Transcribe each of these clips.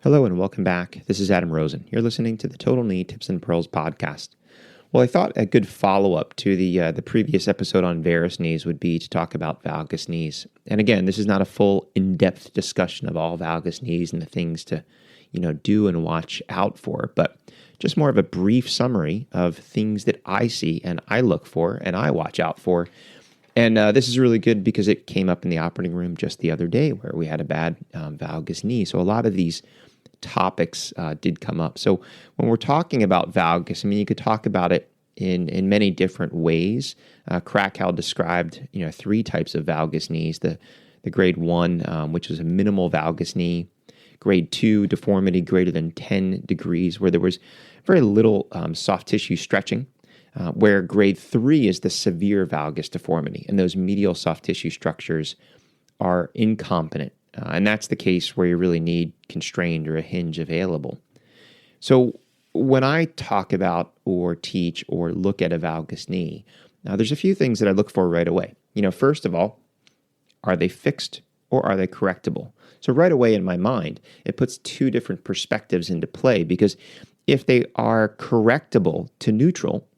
Hello and welcome back. This is Adam Rosen. You're listening to the Total Knee Tips and Pearls podcast. Well, I thought a good follow-up to the previous episode on varus knees would be to talk about valgus knees. And again, this is not a full in-depth discussion of all valgus knees and the things to, do and watch out for, but just more of a brief summary of things that I see and I look for and I watch out for. And this is really good because it came up in the operating room just the other day where we had a bad valgus knee. So a lot of these topics did come up. So when we're talking about valgus, you could talk about it in many different ways. Krackow described, three types of valgus knees: the grade 1, which was a minimal valgus knee; grade 2, deformity greater than 10 degrees, where there was very little soft tissue stretching; where grade 3 is the severe valgus deformity, and those medial soft tissue structures are incompetent. And that's the case where you really need constrained or a hinge available. So when I talk about or teach or look at a valgus knee, now there's a few things that I look for right away. First of all, are they fixed or are they correctable? So right away in my mind, it puts two different perspectives into play, because if they are correctable to neutral,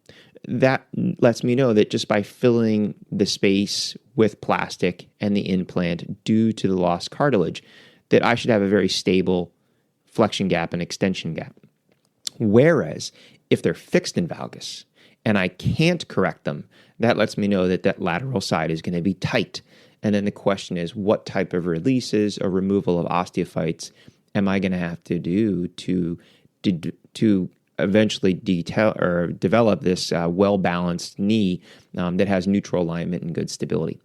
that lets me know that just by filling the space with plastic and the implant due to the lost cartilage, that I should have a very stable flexion gap and extension gap. Whereas if they're fixed in valgus and I can't correct them, that lets me know that that lateral side is going to be tight. And then the question is, what type of releases or removal of osteophytes am I going to have to do to eventually develop this well-balanced knee that has neutral alignment and good stability.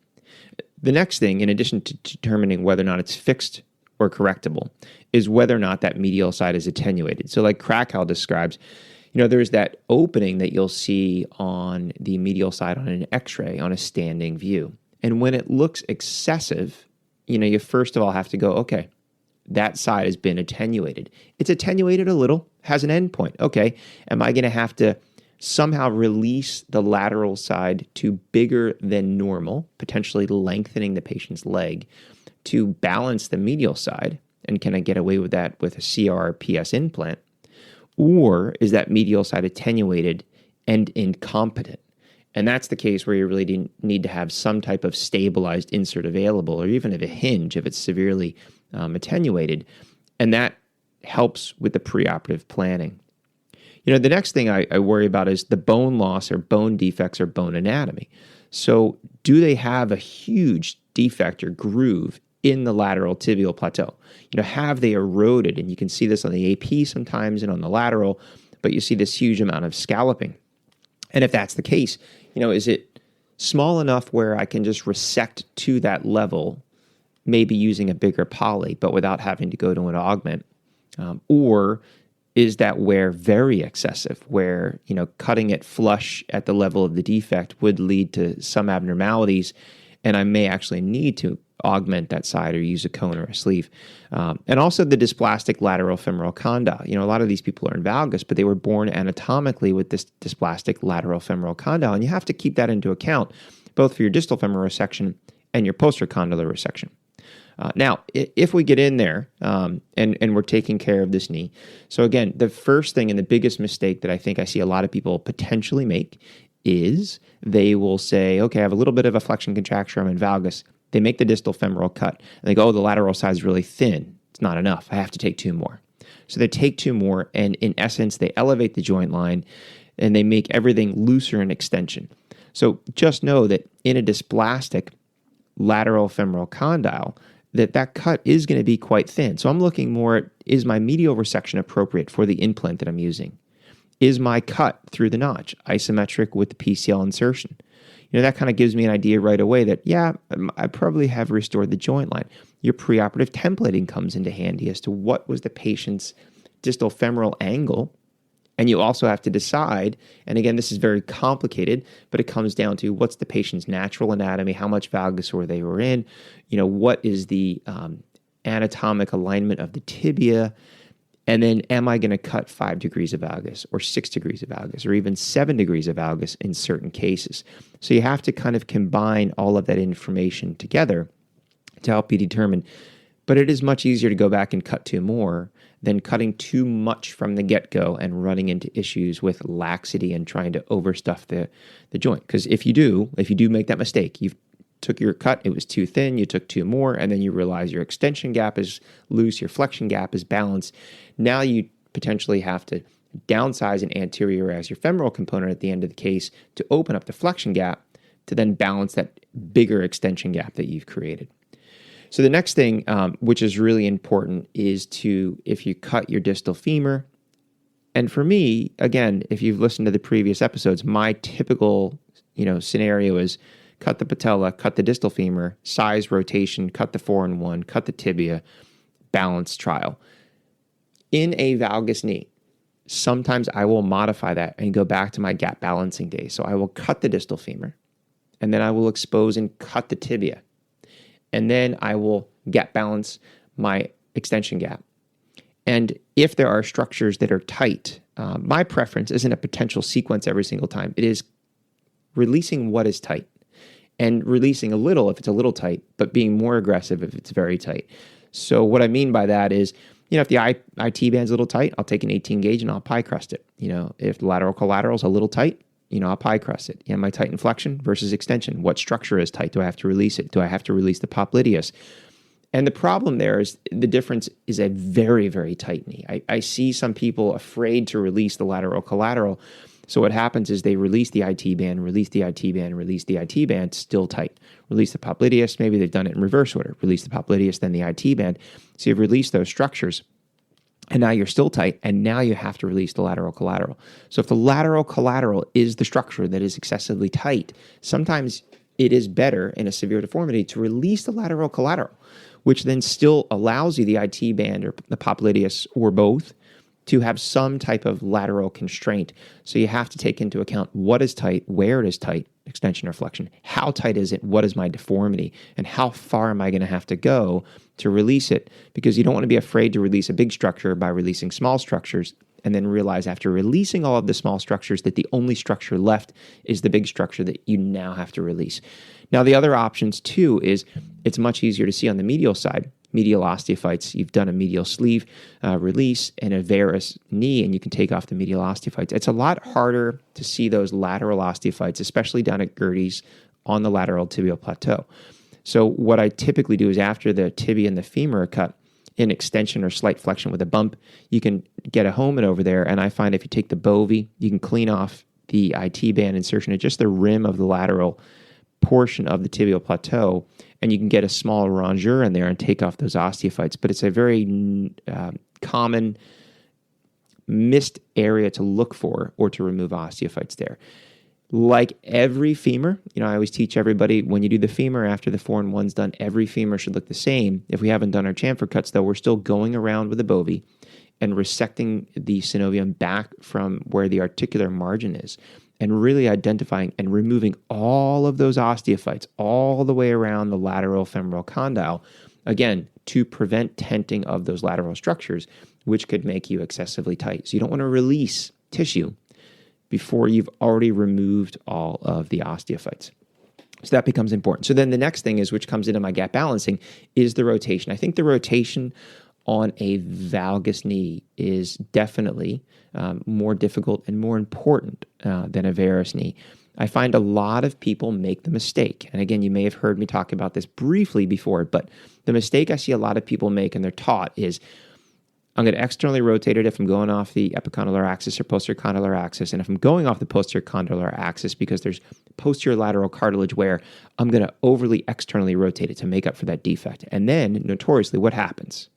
The next thing, in addition to determining whether or not it's fixed or correctable, is whether or not that medial side is attenuated. So like Krackow describes, there's that opening that you'll see on the medial side on an x-ray on a standing view. And when it looks excessive, you first of all have to go, okay, that side has been attenuated. It's attenuated a little, has an endpoint. Okay, am I going to have to somehow release the lateral side to bigger than normal, potentially lengthening the patient's leg to balance the medial side? And can I get away with that with a CRPS implant? Or is that medial side attenuated and incompetent? And that's the case where you really need to have some type of stabilized insert available, or even a hinge if it's severely attenuated. And that helps with the preoperative planning. The next thing I worry about is the bone loss or bone defects or bone anatomy. So do they have a huge defect or groove in the lateral tibial plateau? Have they eroded? And you can see this on the AP sometimes and on the lateral, but you see this huge amount of scalloping. And if that's the case, is it small enough where I can just resect to that level, maybe using a bigger poly, but without having to go to an augment? Or is that wear very excessive, where, cutting it flush at the level of the defect would lead to some abnormalities, and I may actually need to augment that side or use a cone or a sleeve? And also the dysplastic lateral femoral condyle. A lot of these people are in valgus, but they were born anatomically with this dysplastic lateral femoral condyle, and you have to keep that into account, both for your distal femoral resection and your posterior condylar resection. Now, if we get in there and we're taking care of this knee, so again, the first thing and the biggest mistake that I think I see a lot of people potentially make is they will say, okay, I have a little bit of a flexion contracture, I'm in valgus. They make the distal femoral cut, and they go, oh, the lateral side is really thin. It's not enough. I have to take two more. So they take two more, and in essence, they elevate the joint line, and they make everything looser in extension. So just know that in a dysplastic lateral femoral condyle, that cut is going to be quite thin. So I'm looking more at, is my medial resection appropriate for the implant that I'm using? Is my cut through the notch isometric with the PCL insertion? That kind of gives me an idea right away that, yeah, I probably have restored the joint line. Your preoperative templating comes into handy as to what was the patient's distal femoral angle. And you also have to decide, and again, this is very complicated, but it comes down to what's the patient's natural anatomy, how much valgus they were in, what is the anatomic alignment of the tibia, and then am I going to cut 5 degrees of valgus or 6 degrees of valgus or even 7 degrees of valgus in certain cases. So you have to kind of combine all of that information together to help you determine But it is much easier to go back and cut two more than cutting too much from the get-go and running into issues with laxity and trying to overstuff the joint. Because if you do make that mistake, you took your cut, it was too thin, you took two more, and then you realize your extension gap is loose, your flexion gap is balanced. Now you potentially have to downsize and anteriorize your femoral component at the end of the case to open up the flexion gap to then balance that bigger extension gap that you've created. So the next thing, which is really important, is if you cut your distal femur, and for me, again, if you've listened to the previous episodes, my typical, scenario is cut the patella, cut the distal femur, size rotation, cut the 4-in-1, cut the tibia, balance trial. In a valgus knee, sometimes I will modify that and go back to my gap balancing days. So I will cut the distal femur, and then I will expose and cut the tibia. And then I will gap balance my extension gap. And if there are structures that are tight, my preference isn't a potential sequence every single time. It is releasing what is tight and releasing a little if it's a little tight, but being more aggressive if it's very tight. So what I mean by that is, if the IT band's a little tight, I'll take an 18 gauge and I'll pie crust it. If the lateral collateral is a little tight, I'll pie crust it. My tight inflection versus extension. What structure is tight? Do I have to release it? Do I have to release the popliteus? And the problem there is the difference is a very, very tight knee. I see some people afraid to release the lateral collateral. So what happens is they release the IT band, release the IT band, release the IT band, still tight. Release the popliteus. Maybe they've done it in reverse order. Release the popliteus, then the IT band. So you've released those structures. And now you're still tight, and now you have to release the lateral collateral. So if the lateral collateral is the structure that is excessively tight, sometimes it is better in a severe deformity to release the lateral collateral, which then still allows you, the IT band or the popliteus or both, to have some type of lateral constraint. So you have to take into account what is tight, where it is tight, extension or flexion, how tight is it, what is my deformity, and how far am I going to have to go to release it? Because you don't want to be afraid to release a big structure by releasing small structures and then realize after releasing all of the small structures that the only structure left is the big structure that you now have to release. Now, the other options too is it's much easier to see on the medial side. Medial osteophytes, you've done a medial sleeve release and a varus knee, and you can take off the medial osteophytes. It's a lot harder to see those lateral osteophytes, especially down at Gertie's on the lateral tibial plateau. So what I typically do is after the tibia and the femur are cut in extension or slight flexion with a bump, you can get a Homan over there, and I find if you take the bovie, you can clean off the IT band insertion at just the rim of the lateral portion of the tibial plateau, and you can get a small rongeur in there and take off those osteophytes. But it's a very common missed area to look for or to remove osteophytes there. Like every femur, I always teach everybody when you do the femur after the 4-in-1's done, every femur should look the same. If we haven't done our chamfer cuts, though, we're still going around with a bovie and resecting the synovium back from where the articular margin is, and really identifying and removing all of those osteophytes all the way around the lateral femoral condyle, again, to prevent tenting of those lateral structures, which could make you excessively tight. So you don't want to release tissue before you've already removed all of the osteophytes. So that becomes important. So then the next thing is, which comes into my gap balancing, is the rotation. I think the rotation on a valgus knee is definitely more difficult and more important than a varus knee. I find a lot of people make the mistake, and again, you may have heard me talk about this briefly before, but the mistake I see a lot of people make, and they're taught, is I'm going to externally rotate it if I'm going off the epicondylar axis or posterior condylar axis, and if I'm going off the posterior condylar axis because there's posterior lateral cartilage wear, I'm going to overly externally rotate it to make up for that defect. And then, notoriously, what happens?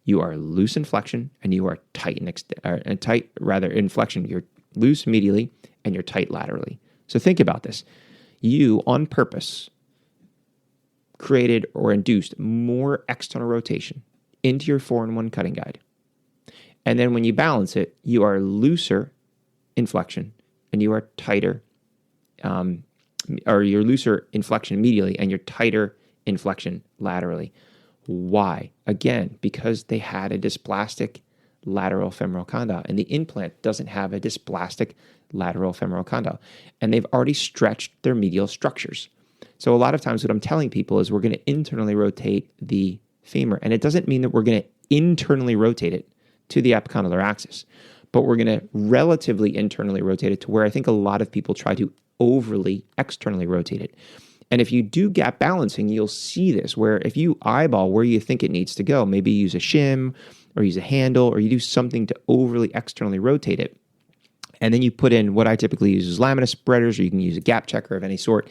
You are loose in flexion and you are tight in flexion. You're loose medially and you're tight laterally. So think about this. You, on purpose, created or induced more external rotation into your 4-in-1 cutting guide. And then when you balance it, you are looser in flexion and you are tighter, or you're looser in flexion medially and you're tighter in flexion laterally. Why? Again, because they had a dysplastic lateral femoral condyle, and the implant doesn't have a dysplastic lateral femoral condyle, and they've already stretched their medial structures. So a lot of times what I'm telling people is we're going to internally rotate the femur. And it doesn't mean that we're going to internally rotate it to the epicondylar axis, but we're going to relatively internally rotate it to where I think a lot of people try to overly externally rotate it. And if you do gap balancing, you'll see this, where if you eyeball where you think it needs to go, maybe use a shim or use a handle, or you do something to overly externally rotate it, and then you put in what I typically use is lamina spreaders, or you can use a gap checker of any sort,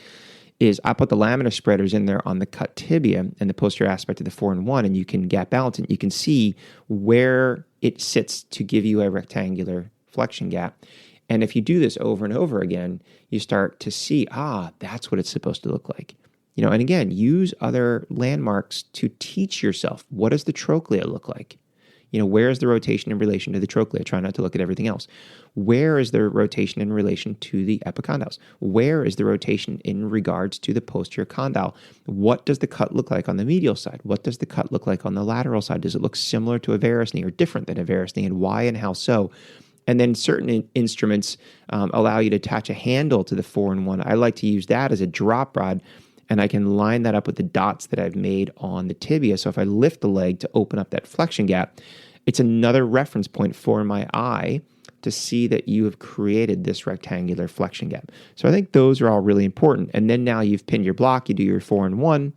is I put the lamina spreaders in there on the cut tibia and the posterior aspect of the 4-1, and you can gap balance it. You can see where it sits to give you a rectangular flexion gap. And if you do this over and over again, you start to see, that's what it's supposed to look like. And again, use other landmarks to teach yourself, what does the trochlea look like? Where is the rotation in relation to the trochlea? Try not to look at everything else. Where is the rotation in relation to the epicondyles? Where is the rotation in regards to the posterior condyle? What does the cut look like on the medial side? What does the cut look like on the lateral side? Does it look similar to a varus knee or different than a varus knee, and why and how so? And then certain instruments allow you to attach a handle to the 4-1. I like to use that as a drop rod, and I can line that up with the dots that I've made on the tibia. So if I lift the leg to open up that flexion gap, it's another reference point for my eye to see that you have created this rectangular flexion gap. So I think those are all really important. And then now you've pinned your block, you do your 4-1,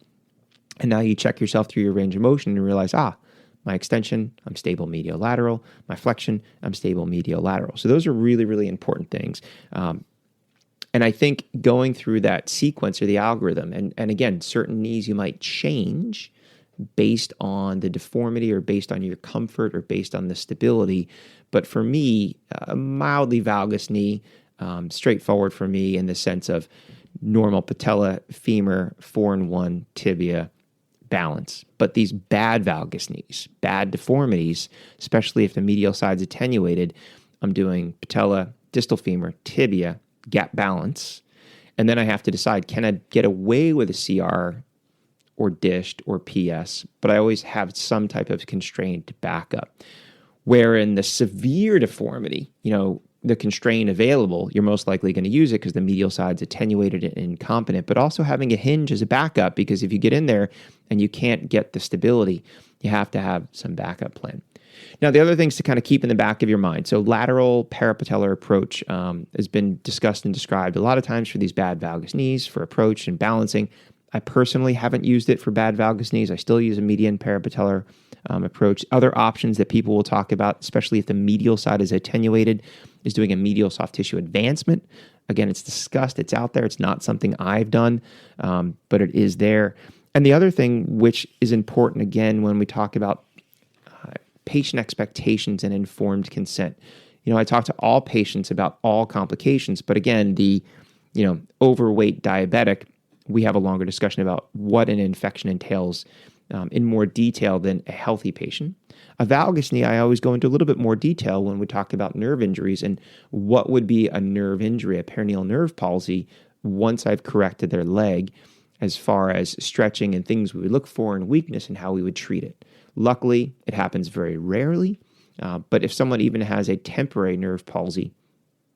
and now you check yourself through your range of motion and realize, my extension, I'm stable medial lateral. My flexion, I'm stable medial lateral. So those are really, really important things. And I think going through that sequence or the algorithm, and again, certain knees you might change based on the deformity or based on your comfort or based on the stability. But for me, a mildly valgus knee, straightforward for me in the sense of normal patella, femur, 4-1, tibia, balance. But these bad valgus knees, bad deformities, especially if the medial side's attenuated, I'm doing patella, distal femur, tibia, gap balance. And then I have to decide, can I get away with a CR or dished or PS? But I always have some type of constraint to back up. Where in the severe deformity, the constraint available, you're most likely going to use it because the medial side's attenuated and incompetent, but also having a hinge as a backup, because if you get in there and you can't get the stability, you have to have some backup plan. Now, the other things to kind of keep in the back of your mind. So lateral parapatellar approach has been discussed and described a lot of times for these bad valgus knees for approach and balancing. I personally haven't used it for bad valgus knees. I still use a median parapatellar approach. Other options that people will talk about, especially if the medial side is attenuated, is doing a medial soft tissue advancement. Again, it's discussed. It's out there. It's not something I've done, but it is there. And the other thing, which is important, again, when we talk about patient expectations and informed consent. I talk to all patients about all complications, but again, the overweight diabetic, we have a longer discussion about what an infection entails in more detail than a healthy patient. A valgus knee, I always go into a little bit more detail when we talk about nerve injuries and what would be a nerve injury, a perineal nerve palsy, once I've corrected their leg, as far as stretching and things we would look for and weakness and how we would treat it. Luckily, it happens very rarely, but if someone even has a temporary nerve palsy,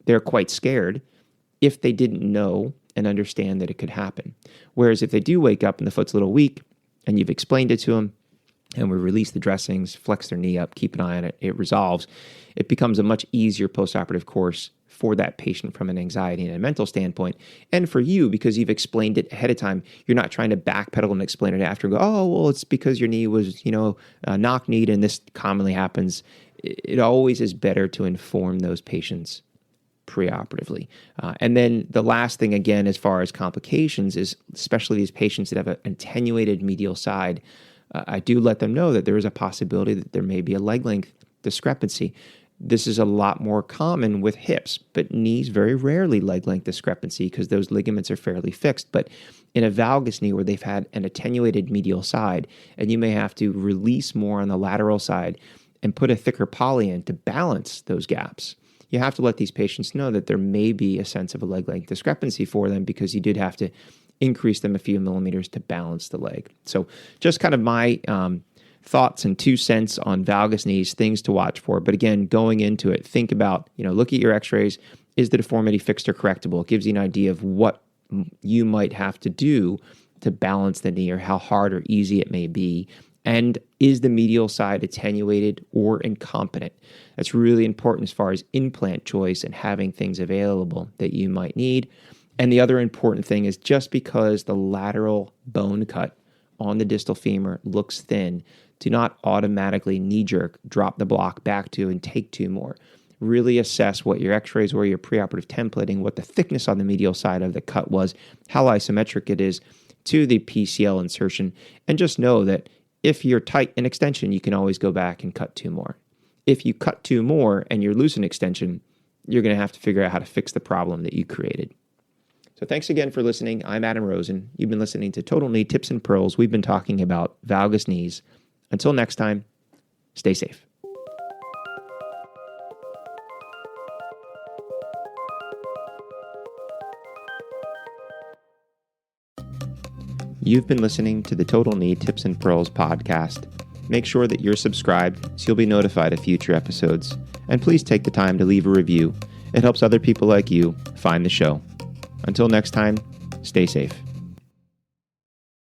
they're quite scared if they didn't know and understand that it could happen. Whereas if they do wake up and the foot's a little weak and you've explained it to them and we release the dressings, flex their knee up, keep an eye on it, it resolves, it becomes a much easier postoperative course for that patient from an anxiety and a mental standpoint. And for you, because you've explained it ahead of time, you're not trying to backpedal and explain it after and go, it's because your knee was, knock-kneed and this commonly happens. It always is better to inform those patients preoperatively. And then the last thing, again, as far as complications is, especially these patients that have an attenuated medial side, I do let them know that there is a possibility that there may be a leg length discrepancy. This is a lot more common with hips, but knees, very rarely leg length discrepancy because those ligaments are fairly fixed. But in a valgus knee where they've had an attenuated medial side, and you may have to release more on the lateral side and put a thicker poly in to balance those gaps, you have to let these patients know that there may be a sense of a leg length discrepancy for them because you did have to increase them a few millimeters to balance the leg. So just kind of my thoughts and 2 cents on valgus knees, things to watch for. But again, going into it, think about, look at your x-rays. Is the deformity fixed or correctable? It gives you an idea of what you might have to do to balance the knee or how hard or easy it may be. And is the medial side attenuated or incompetent? That's really important as far as implant choice and having things available that you might need. And the other important thing is just because the lateral bone cut on the distal femur looks thin, do not automatically knee-jerk drop the block back 2 and take 2 more. Really assess what your x-rays were, your preoperative templating, what the thickness on the medial side of the cut was, how isometric it is to the PCL insertion, and just know that if you're tight in extension, you can always go back and cut 2 more. If you cut 2 more and you're loose in extension, you're going to have to figure out how to fix the problem that you created. So thanks again for listening. I'm Adam Rosen. You've been listening to Total Knee Tips and Pearls. We've been talking about valgus knees. Until next time, stay safe. You've been listening to the Total Knee Tips and Pearls podcast. Make sure that you're subscribed so you'll be notified of future episodes. And please take the time to leave a review. It helps other people like you find the show. Until next time, stay safe.